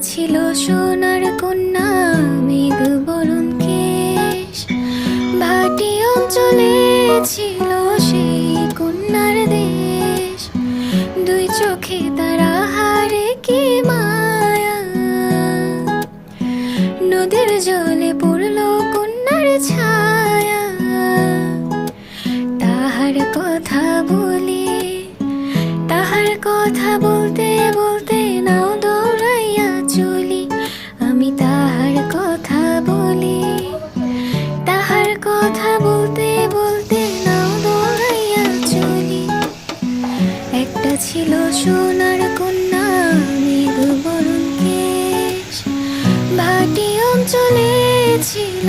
ছিল সোনার কন্যা, মেঘ বরণ কেশ। ভাটি অঞ্চলে ছিল সেই কন্যার দেশ। দুই চোখে তারা হারে কি মায়া, নদীর জলে পড়ল কন্যার ছায়া। তাহার কথা বলি, তাহার কথা বলতে বলতে নাও দৌড়াইয়া চলি। আমি তাহার কথা বলি, তাহার কথা বলতে বলতে নাও দৌড়াইয়া চলি। একটা ছিল সোনার কন্যা, মেঘ বরণ কেশ। ভাটি অঞ্চলে ছিল